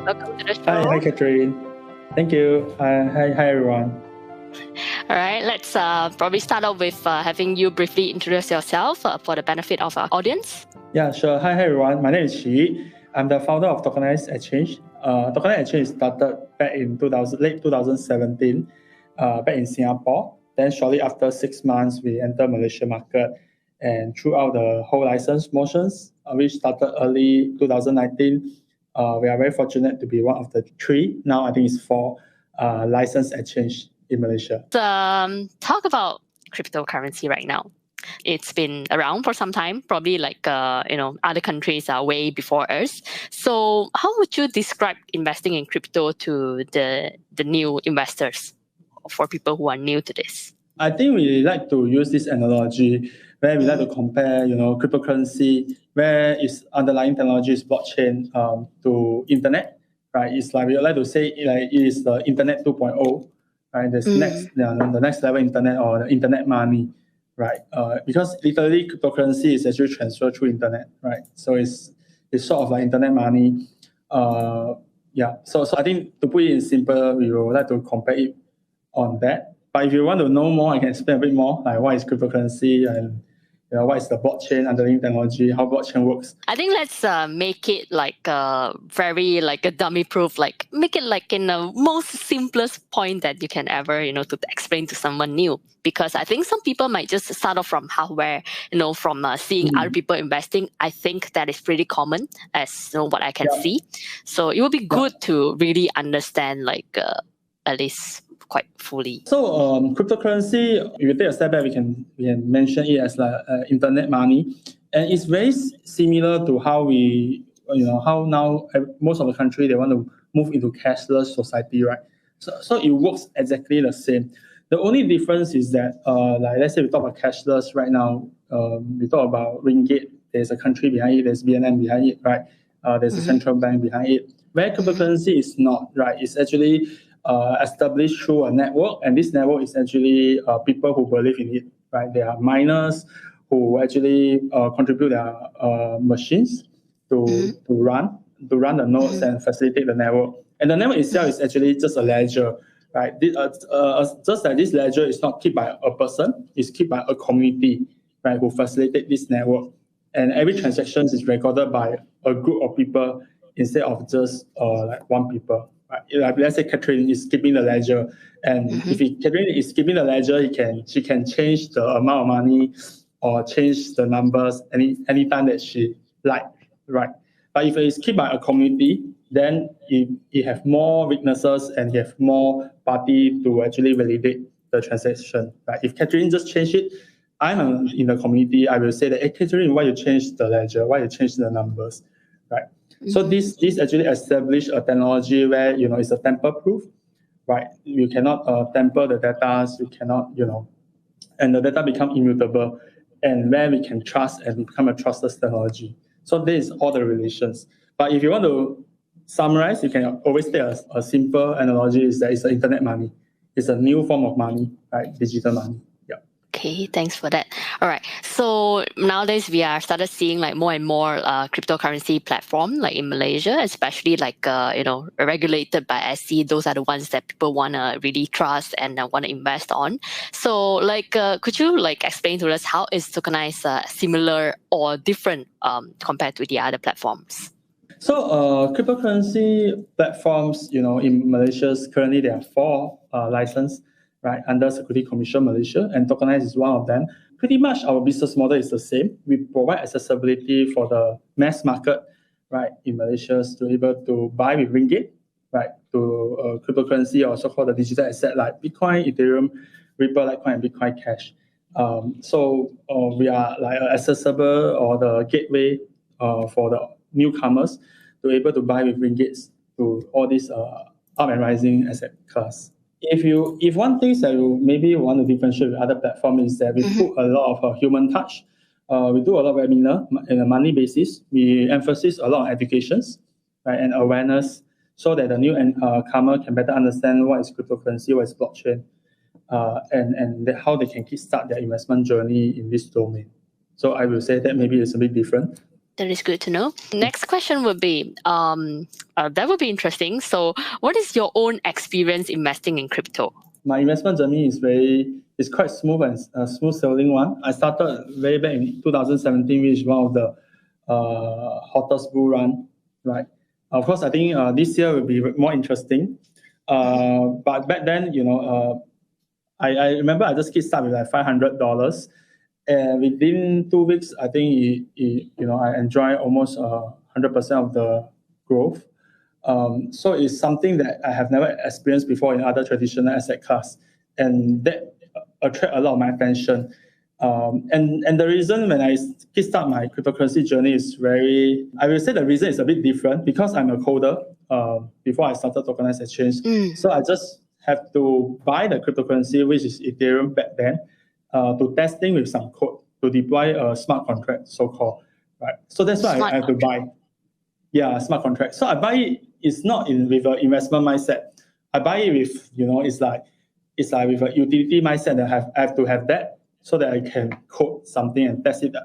Welcome to the show. Hi, Catherine. Thank you. Hi, everyone. All right, let's probably start off with having you briefly introduce yourself for the benefit of our audience. Yeah, sure. Hi, everyone. My name is Xi. I'm the founder of Tokenize Xchange. Tokenize Xchange started back in late 2017, back in Singapore. Then shortly after 6 months, we entered Malaysia market. And throughout the whole license motions, which started early 2019, we are very fortunate to be one of the 3. Now I think it's 4 licensed exchange in Malaysia. Talk about cryptocurrency right now. It's been around for some time, probably like other countries are way before us. So how would you describe investing in crypto to the new investors, for people who are new to this? I think we like to use this analogy where we like to compare, cryptocurrency, where its underlying technology is blockchain, to internet, right? It's like we like to say like it is the internet 2.0, right? The next level internet or the internet money, right? Because literally cryptocurrency is actually transferred through internet, right? So it's sort of like internet money. So I think to put it in simple, we would like to compare it on that. But if you want to know more, I can explain a bit more, like what is cryptocurrency and what is the blockchain underlying technology, how blockchain works. I think let's make it like very like a dummy proof, like make it like in the most simplest point that you can ever, to explain to someone new. Because I think some people might just start off from hardware, from seeing other people investing. I think that is pretty common as what I can see. So it would be good to really understand like at least quite fully. So cryptocurrency, if you take a step back, we can mention it as like internet money, and it's very similar to how how now most of the country they want to move into cashless society, right? So it works exactly the same. The only difference is that like let's say we talk about cashless right now, we talk about ringgit. There's a country behind it. There's BNM behind it, right? There's a central bank behind it. Where cryptocurrency is not, right? It's actually established through a network, and this network is actually people who believe in it, right? There are miners who actually contribute their machines to run the nodes and facilitate the network. And the network itself is actually just a ledger, right? Just like this ledger is not kept by a person, it's kept by a community, right, who facilitate this network. And every transaction is recorded by a group of people instead of just like one people. Right? Like let's say Catherine is keeping the ledger, and if Catherine is keeping the ledger, she can change the amount of money or change the numbers anytime that she like, right? But if it's kept by a community, then you have more witnesses and you have more party to actually validate the transaction. Right? If Catherine just change it, I'm in the community, I will say that, hey, Catherine, why you change the ledger? Why you change the numbers? Right? So this actually established a technology where, it's a tamper-proof, right? You cannot tamper the data, you cannot, and the data become immutable, and where we can trust and become a trustless technology. So this is all the relations. But if you want to summarize, you can always take a simple analogy is that it's an internet money. It's a new form of money, right? Digital money. Okay, thanks for that. All right. So nowadays we are started seeing like more and more cryptocurrency platform like in Malaysia, especially like regulated by SC. Those are the ones that people wanna really trust and want to invest on. So like, could you like explain to us how is Tokenize similar or different compared to the other platforms? So cryptocurrency platforms, in Malaysia currently there are 4 licensed, right, under Security Commission Malaysia, and Tokenize is one of them. Pretty much our business model is the same. We provide accessibility for the mass market, right, in Malaysia to be able to buy with ringgit, right, to cryptocurrency or so-called the digital asset like Bitcoin, Ethereum, Ripple, Litecoin, and Bitcoin Cash. So we are like accessible or the gateway for the newcomers to be able to buy with ringgits to all these up and rising asset class. If one thing that you maybe want to differentiate with other platforms is that we put a lot of human touch. We do a lot of webinar on a monthly basis. We emphasize a lot on educations, right, and awareness so that the new comer can better understand what is cryptocurrency, what is blockchain, and how they can kickstart their investment journey in this domain. So I will say that maybe it's a bit different. That is good to know. Next question would be, that would be interesting. So what is your own experience investing in crypto? My investment journey is quite smooth and smooth sailing one. I started way back in 2017, which is one of the hottest bull run, right? Of course, I think this year will be more interesting. But back then, I remember I just kickstart with like $500, and within 2 weeks, I think I enjoy almost 100% of the growth. So it's something that I have never experienced before in other traditional asset class, and that attract a lot of my attention. And the reason when I kickstart my cryptocurrency journey is I will say the reason is a bit different because I'm a coder before I started Tokenize Exchange. So I just have to buy the cryptocurrency, which is Ethereum back then, to testing with some code to deploy a smart contract, so-called. Right. So that's why I have to buy. Yeah, smart contract. So I buy it. It's not with an investment mindset. I buy it with it's like with a utility mindset that I have to have that so that I can code something and test it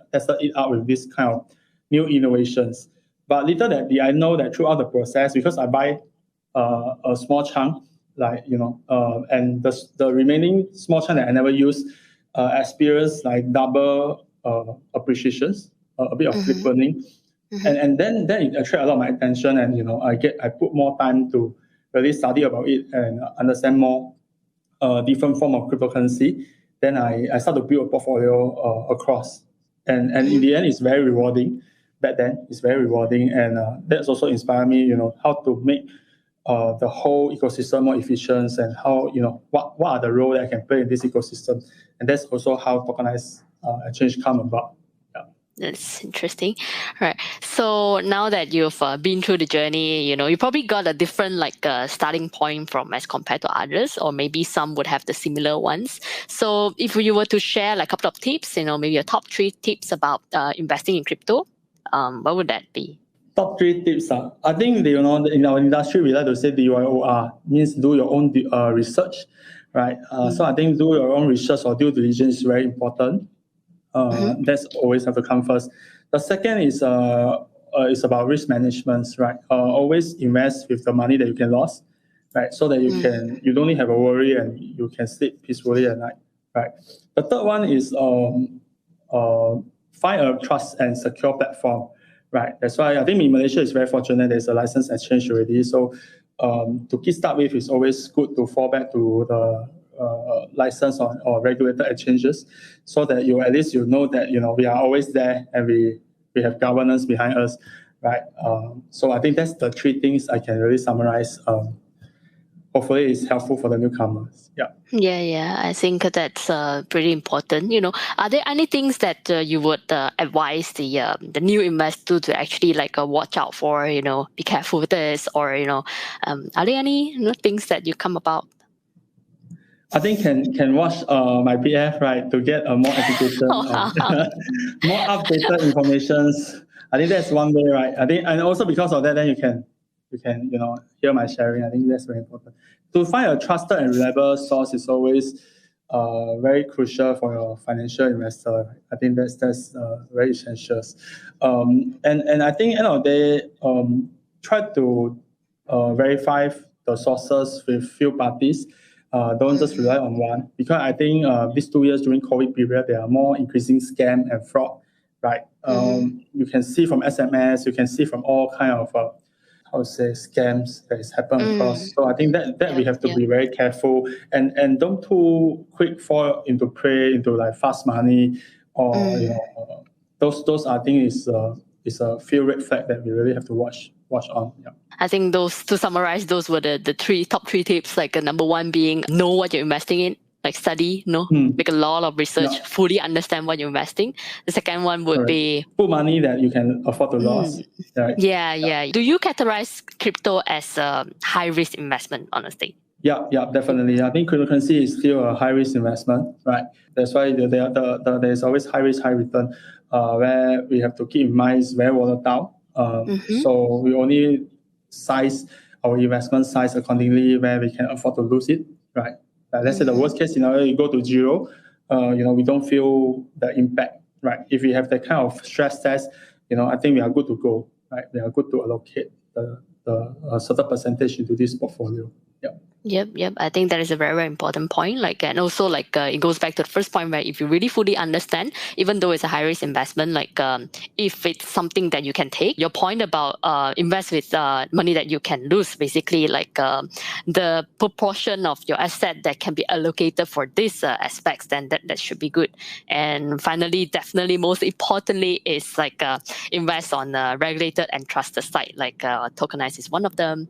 out with this kind of new innovations. But little that I know that throughout the process, because I buy a small chunk, and the remaining small chunk that I never use, experience like double appreciations, a bit of flip burning. And then it attract a lot of my attention, and I put more time to really study about it and understand more different form of cryptocurrency. Then I start to build a portfolio across, and in the end, it's very rewarding. Back then, it's very rewarding, and that's also inspired me. How to make the whole ecosystem more efficient, and how what are the role that I can play in this ecosystem, and that's also how Tokenize Exchange come about. That's interesting. All right. So now that you've been through the journey, you probably got a different starting point from as compared to others, or maybe some would have the similar ones. So if you were to share a couple of tips, maybe your top 3 tips about investing in crypto, what would that be? Top 3 tips. I think in our industry we like to say DYOR, means do your own research, right? So I think do your own research or due diligence is very important. That's always have to come first. The second is about risk management, right? Always invest with the money that you can lose, right? So that you don't have a worry and you can sleep peacefully at night, right? The third one is find a trust and secure platform, right? That's why I think in Malaysia is very fortunate there's a licensed exchange already. So to kickstart with, it's always good to fall back to the license or regulated exchanges, so that at least know that we are always there and we have governance behind us, right? So I think that's the 3 things I can really summarize. Hopefully it's helpful for the newcomers. Yeah. I think that's pretty important. Are there any things that you would advise the new investor to actually watch out for? Be careful with this, or are there any things that you come about? I think can watch MyPF, right, to get more education, more updated information. I think that's one way, right? I think, and also because of that, then you can hear my sharing. I think that's very important. To find a trusted and reliable source is always very crucial for your financial investor. I think that's very essential. And I think end of the day, try to verify the sources with few parties. Don't just rely on one, because I think these 2 years during COVID period, there are more increasing scam and fraud, right? You can see from SMS, you can see from all kind of scams that is happening across. So I think that we have to be very careful and don't too quick fall into prey into fast money or those I think is a few red flag that we really have to watch on. I think to summarize, those were the top three tips. Number 1 being know what you're investing in, study, make a lot of research, fully understand what you're investing. The second one would be put money that you can afford to lose. Right? Yeah. Do you categorize crypto as a high risk investment, honestly? Yeah, definitely. I think cryptocurrency is still a high risk investment, right? That's why there's always high risk, high return, where we have to keep in mind it's very volatile. So we only size our investment size accordingly where we can afford to lose it, right? Let's say the worst case scenario, you go to 0, we don't feel the impact, right? If we have that kind of stress test, I think we are good to go, right? We are good to allocate the certain percentage into this portfolio. Yep. I think that is a very, very important point. And also it goes back to the first point where if you really fully understand, even though it's a high risk investment, if it's something that you can take, your point about invest with money that you can lose, basically the proportion of your asset that can be allocated for these aspects, then that should be good. And finally, definitely most importantly is invest on a regulated and trusted site. Tokenize is one of them.